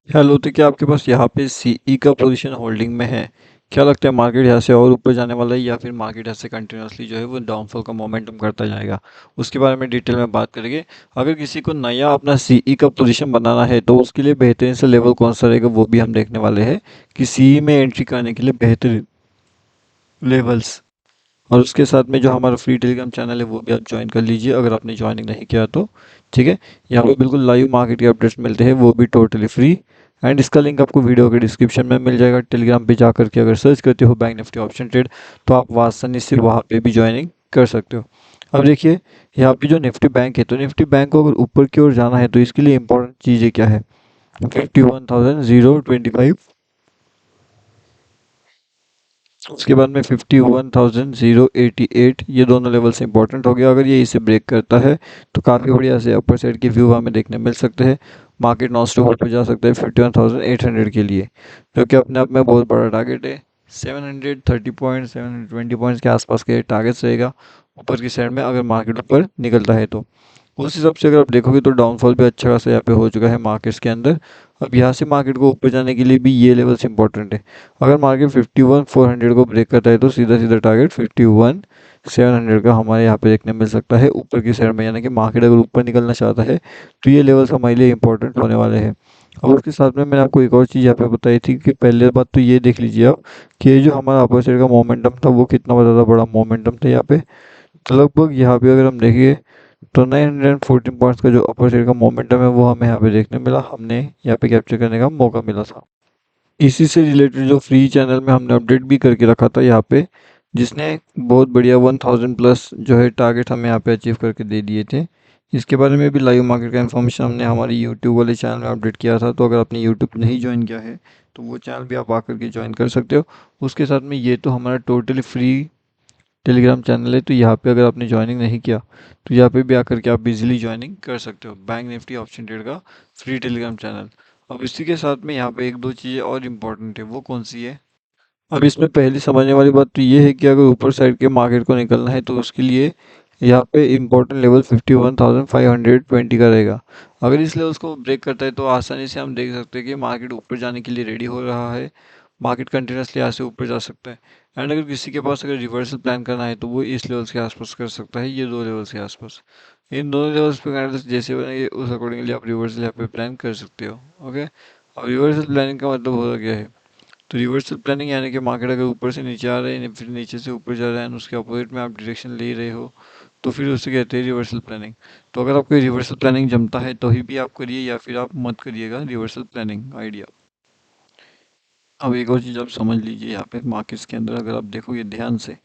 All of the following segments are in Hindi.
हेलो, तो क्या आपके पास यहाँ पे सीई का पोजीशन होल्डिंग में है? क्या लगता है मार्केट यहाँ से और ऊपर जाने वाला है या फिर मार्केट यहाँ से कंटिन्यूसली जो है वो डाउनफॉल का मोमेंटम करता जाएगा? उसके बारे में डिटेल में बात करेंगे। अगर किसी को नया अपना सीई का पोजीशन बनाना है तो उसके लिए बेहतरीन से लेवल कौन सा रहेगा वो भी हम देखने वाले हैं कि सीई में एंट्री करने के लिए बेहतरीन लेवल्स। और उसके साथ में जो हमारा फ्री टेलीग्राम चैनल है वो भी आप ज्वाइन कर लीजिए अगर आपने ज्वाइनिंग नहीं किया तो। ठीक है, यहाँ पे बिल्कुल लाइव मार्केट के अपडेट्स मिलते हैं, वो भी टोटली फ्री। एंड इसका लिंक आपको वीडियो के डिस्क्रिप्शन में मिल जाएगा। टेलीग्राम पे जाकर के अगर सर्च करते हो बैंक निफ्टी ऑप्शन ट्रेड तो आप आसानी से वहाँ पे भी ज्वाइनिंग कर सकते हो। अब देखिए, यहाँ पे जो निफ्टी बैंक है तो निफ्टी बैंक को अगर ऊपर की ओर जाना है तो इसके लिए इंपॉर्टेंट चीज़ें क्या है? 51,025, उसके बाद में 51,088, ये दोनों लेवल से इंपॉर्टेंट हो गया। अगर ये इसे ब्रेक करता है तो काफ़ी बढ़िया से अपर साइड के व्यू हमें देखने मिल सकते हैं। मार्केट नॉन स्टॉप ऊपर जा सकता है 51,800 के लिए, जो कि अपने आप में बहुत बड़ा टारगेट है। 730 पॉइंट 720 पॉइंट्स के आसपास के टारगेट रहेगा ऊपर की साइड में अगर मार्केट ऊपर निकलता है तो। उस हिसाब से अगर आप देखोगे तो डाउनफॉल भी अच्छा खासा यहाँ पे हो चुका है मार्केट्स के अंदर। अब यहाँ से मार्केट को ऊपर जाने के लिए भी ये लेवल्स इंपॉर्टेंट है। अगर मार्केट 51,400 को ब्रेक करता है तो सीधा सीधा टारगेट 51,700 का हमारे यहाँ पे देखने मिल सकता है ऊपर की साइड में, यानी कि मार्केट अगर ऊपर निकलना चाहता है तो ये लेवल्स हमारे लिए इंपॉर्टेंट होने वाले हैं। और उसके साथ में मैंने आपको एक और चीज़ यहाँ पे बताई थी कि पहले बात तो ये देख लीजिए आप कि ये जो हमारा अपर साइड का मोमेंटम था वो कितना ज़्यादा बड़ा मोमेंटम था यहाँ पे। तो लगभग यहाँ पे अगर हम देखिए तो 914 पॉइंट्स का जो अपर साइड का मोमेंटम है वो हमें यहाँ पे देखने मिला, हमने यहाँ पे कैप्चर करने का मौका मिला था। इसी से रिलेटेड जो फ्री चैनल में हमने अपडेट भी करके रखा था यहाँ पे, जिसने बहुत बढ़िया 1000 प्लस जो है टारगेट हमें यहाँ पे अचीव करके दे दिए थे। इसके बारे में भी लाइव मार्केट का इन्फॉर्मेशन हमने हमारी यूट्यूब वाले चैनल में अपडेट किया था, तो अगर आपने यूट्यूब नहीं ज्वाइन किया है तो वो चैनल भी आप आकर के ज्वाइन कर सकते हो। उसके साथ में ये तो हमारा टोटली फ्री टेलीग्राम चैनल है, तो यहाँ पे अगर आपने ज्वाइनिंग नहीं किया तो यहाँ पे भी आकर के आप इजीली ज्वाइनिंग कर सकते हो बैंक निफ्टी ऑप्शन ट्रेड का फ्री टेलीग्राम चैनल। अब इसी के साथ में यहाँ पे एक दो चीज़ें और इम्पोर्टेंट है, वो कौन सी है? अब इसमें पहली समझने वाली बात तो ये है कि अगर ऊपर साइड के मार्केट को निकलना है तो उसके लिए यहाँ पे इम्पोर्टेंट लेवल 51,520 का रहेगा। अगर इस लेवल्स को ब्रेक करता है तो आसानी से हम देख सकते हैं कि मार्केट ऊपर जाने के लिए रेडी हो रहा है। मार्केट कंटिन्यूसली यहाँ से ऊपर जा सकता है। एंड अगर किसी के पास अगर रिवर्सल प्लान करना है तो वो इस लेवल्स के आसपास कर सकता है, ये दो लेवल्स के आसपास। इन दोनों लेवल्स पे करना जैसे बनेंगे उस अकॉर्डिंगली आप रिवर्सल यहाँ पे प्लान कर सकते हो। ओके, अब रिवर्सल प्लानिंग का मतलब होता क्या है? तो रिवर्सल प्लानिंग यानी कि मार्केट अगर ऊपर से नीचे आ रहा है फिर नीचे से ऊपर जा रहा है उसके अपोजिट में आप डायरेक्शन ले रहे हो तो फिर उसे कहते हैं रिवर्सल प्लानिंग। तो अगर आपको रिवर्सल प्लानिंग जमता है तो ही भी आप करिए या फिर आप मत करिएगा रिवर्सल प्लानिंग आइडिया। अब एक और चीज़ आप समझ लीजिए, यहाँ पे मार्केट्स के अंदर अगर आप देखोगे ध्यान से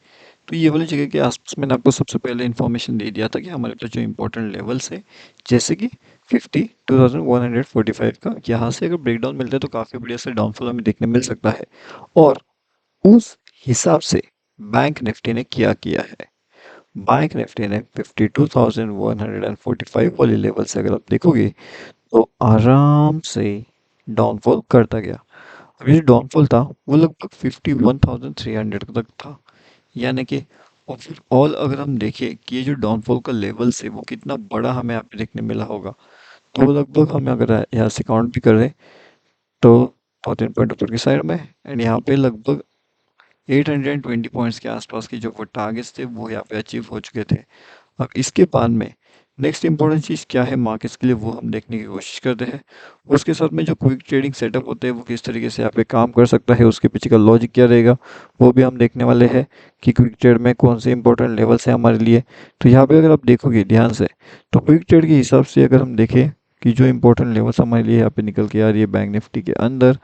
तो ये वाली जगह के आसपास मैंने आपको सबसे पहले इन्फॉर्मेशन दे दिया था कि हमारे पास जो इंपॉर्टेंट लेवल्स है जैसे कि 52,145 का, यहाँ से अगर ब्रेकडाउन मिलता है तो काफ़ी बढ़िया से डाउनफॉल हमें देखने मिल सकता है। और उस हिसाब से बैंक निफ्टी ने क्या किया है? बैंक निफ्टी ने 52,145 वाले लेवल से अगर आप देखोगे तो आराम से डाउनफॉल करता गया। अब ये जो डाउनफॉल था वो लगभग 51,300 तक था, यानी कि और फिर ऑल अगर हम देखें कि ये जो डाउनफॉल का लेवल है वो कितना बड़ा हमें यहाँ पे देखने मिला होगा, तो वो लगभग हमें अगर यहाँ से काउंट भी करें तो 14 पॉइंट ऊपर की साइड में एंड यहाँ पे लगभग 820 पॉइंट्स के आसपास के जो वो टारगेट्स थे वो यहाँ पे अचीव हो चुके थे। अब इसके बाद में नेक्स्ट इंपॉर्टेंट चीज़ क्या है मार्केट्स के लिए वो हम देखने की कोशिश करते हैं। उसके साथ में जो क्विक ट्रेडिंग सेटअप होते हैं वो किस तरीके से यहाँ पे काम कर सकता है, उसके पीछे का लॉजिक क्या रहेगा वो भी हम देखने वाले हैं कि क्विक ट्रेड में कौन से इंपॉर्टेंट लेवल्स हैं हमारे लिए। तो यहाँ पे अगर आप देखोगे ध्यान से तो क्विक ट्रेड के हिसाब से अगर हम देखें कि जो इंपॉर्टेंट लेवल्स हमारे लिए यहाँ पे निकल के आ रही है बैंक निफ्टी के अंदर,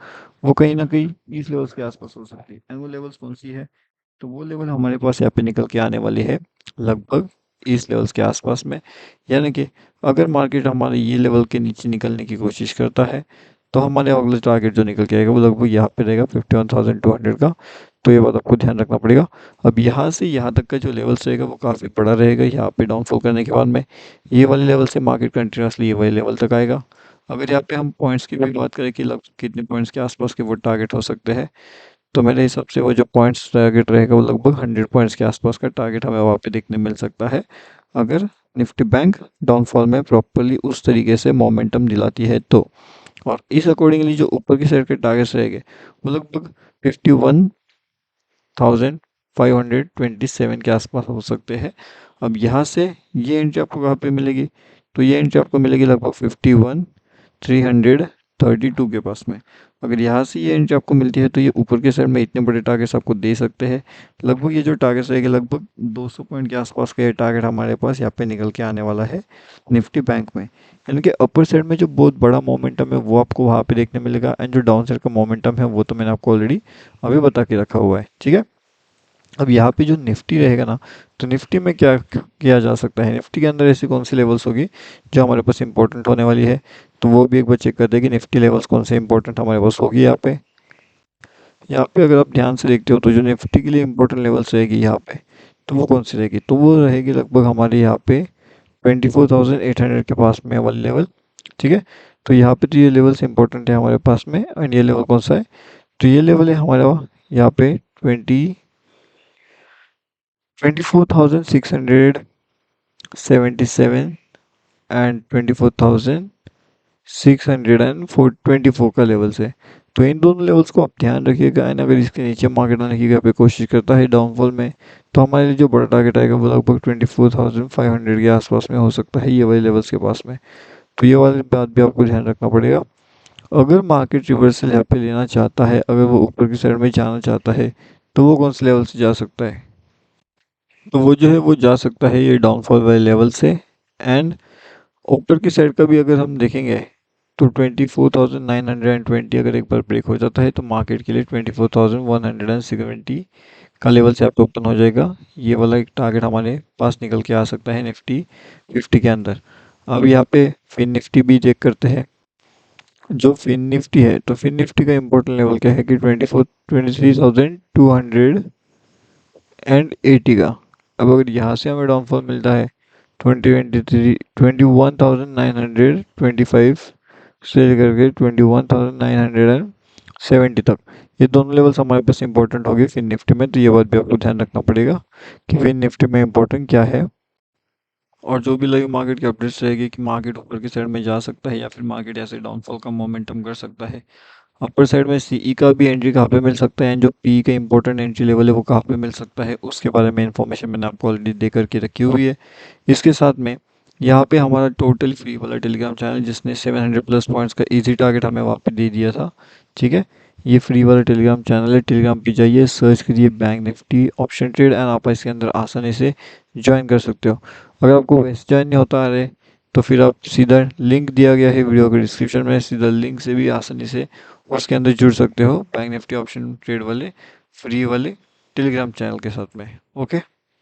वो कहीं ना कहीं इस लेवल्स के आसपास हो सकती है। एंड वो लेवल्स कौन सी है? तो वो लेवल हमारे पास यहाँ पे निकल के आने वाली है लगभग इस लेवल्स के आसपास में। यानी कि अगर मार्केट हमारे ये लेवल के नीचे निकलने की कोशिश करता है तो हमारे अगले टारगेट जो निकल के आएगा वो लगभग यहाँ पे रहेगा 51,200 का। तो ये बात आपको ध्यान रखना पड़ेगा। अब यहाँ से यहाँ तक का जो लेवल्स रहेगा वो काफ़ी बड़ा रहेगा। यहाँ पे डाउनफॉल करने के बाद में ये वाले लेवल से मार्केट कंटिन्यूसली ये वाले लेवल तक आएगा। अगर यहाँ पे हम पॉइंट्स की भी बात करें कि लगभग कितने पॉइंट्स के आसपास के वो टारगेट हो सकते हैं, तो मेरे हिसाब से वो जो पॉइंट्स टारगेट रहेगा वो लगभग 100 पॉइंट्स के आसपास का टारगेट हमें वहाँ पे देखने मिल सकता है अगर निफ्टी बैंक डाउनफॉल में प्रॉपरली उस तरीके से मोमेंटम दिलाती है तो। और इस अकॉर्डिंगली जो ऊपर की साइड के टारगेट्स रहेंगे वो लगभग 51,527 के आसपास हो सकते हैं। अब यहाँ से ये एंट्री आपको कहाँ पे मिलेगी, तो ये एंट्री आपको मिलेगी लगभग 51,332 के पास में। अगर यहाँ से ये एंट्री आपको मिलती है तो ये ऊपर के साइड में इतने बड़े टारगेट्स आपको दे सकते हैं। लगभग ये जो टारगेट्स रहेंगे लगभग 200 पॉइंट के आसपास का ये टारगेट हमारे पास यहाँ पे निकल के आने वाला है निफ्टी बैंक में। यानी कि अपर साइड में जो बहुत बड़ा मोमेंटम है वो आपको वहाँ पे देखने मिलेगा, एंड जो डाउन साइड का मोमेंटम है वो तो मैंने आपको ऑलरेडी अभी बता के रखा हुआ है, ठीक है। अब यहाँ पे जो निफ्टी रहेगा ना, तो निफ्टी में क्या किया जा सकता है, निफ्टी के अंदर ऐसी कौन सी लेवल्स होगी जो हमारे पास इंपॉर्टेंट होने वाली है, तो वो भी एक बार चेक करते हैं कि निफ्टी लेवल्स कौन से इंपॉर्टेंट हमारे पास होगी। यहाँ पे अगर आप ध्यान से देखते हो तो जो निफ्टी के लिए इंपॉर्टेंट लेवल्स रहेगी यहाँ पे, तो वो कौन सी रहेगी, तो वो रहेगी लगभग हमारे यहाँ पे 24,800 के पास में वाली लेवल, ठीक है। तो यहाँ पे तो ये लेवल्स इंपॉर्टेंट है हमारे पास में, एंड ये लेवल कौन सा है, तो ये लेवल है हमारा यहाँ पे 24,677 एंड 24,624 का लेवल्स है। तो इन दोनों लेवल्स को आप ध्यान रखिएगा, एंड अगर इसके नीचे मार्केट आने की पे कोशिश करता है डाउनफॉल में, तो हमारे लिए जो बड़ा टारगेट आएगा वो लगभग 24,500 के आसपास में हो सकता है, ये वाले लेवल्स के पास में। तो ये वाली बात भी आपको ध्यान रखना पड़ेगा। अगर मार्केट रिवर्सल यहाँ पे लेना चाहता है, अगर वो ऊपर की साइड में जाना चाहता है, तो वो कौन से लेवल से जा सकता है, तो वो जो है वो जा सकता है ये डाउनफॉल वाले लेवल से। एंड ऊपर की साइड का भी अगर हम देखेंगे तो 24,920 अगर एक बार ब्रेक हो जाता है तो मार्केट के लिए 24,170 का लेवल से आपको ओपन हो जाएगा। ये वाला एक टारगेट हमारे पास निकल के आ सकता है निफ्टी 50 के अंदर। अब यहाँ पे फिन निफ्टी भी चेक करते हैं। जो फिन निफ्टी है, तो फिन निफ्टी का इम्पोर्टेंट लेवल क्या है कि 23,280 का। अब अगर यहाँ से हमें डाउनफॉल मिलता है 21,925 से लेकर के 21,970 तक, ये दोनों लेवल्स हमारे पास इंपॉर्टेंट होगी फिन निफ्टी में। तो ये बात भी आपको ध्यान रखना पड़ेगा कि फिन निफ्टी में इंपॉर्टेंट क्या है। और जो भी लाइव मार्केट की अपडेट्स रहेगी कि मार्केट ऊपर की साइड में जा सकता है या फिर मार्केट ऐसे डाउनफॉल का मोमेंटम कर सकता है, अपर साइड में सीई का भी एंट्री कहाँ पे मिल सकता है, जो पी का इंपॉर्टेंट एंट्री लेवल है वो कहाँ पे मिल सकता है, उसके बारे में इन्फॉर्मेशन मैंने आपको ऑलरेडी दे करके रखी हुई है। इसके साथ में यहाँ पे हमारा टोटल फ्री वाला टेलीग्राम चैनल जिसने 700 प्लस पॉइंट्स का इजी टारगेट हमें वहाँ पे दे दिया था, ठीक है। ये फ्री वाला टेलीग्राम चैनल है, टेलीग्राम पे जाइए, सर्च करिए bank Nifty option trade, and आप इसके अंदर आसानी से ज्वाइन कर सकते हो। अगर आपको वैसे ज्वाइन नहीं होता है तो फिर आप सीधा लिंक दिया गया है वीडियो के डिस्क्रिप्शन में, सीधा लिंक से भी आसानी से उसके अंदर जुड़ सकते हो बैंक निफ्टी ऑप्शन ट्रेड वाले फ्री वाले टेलीग्राम चैनल के साथ में। ओके।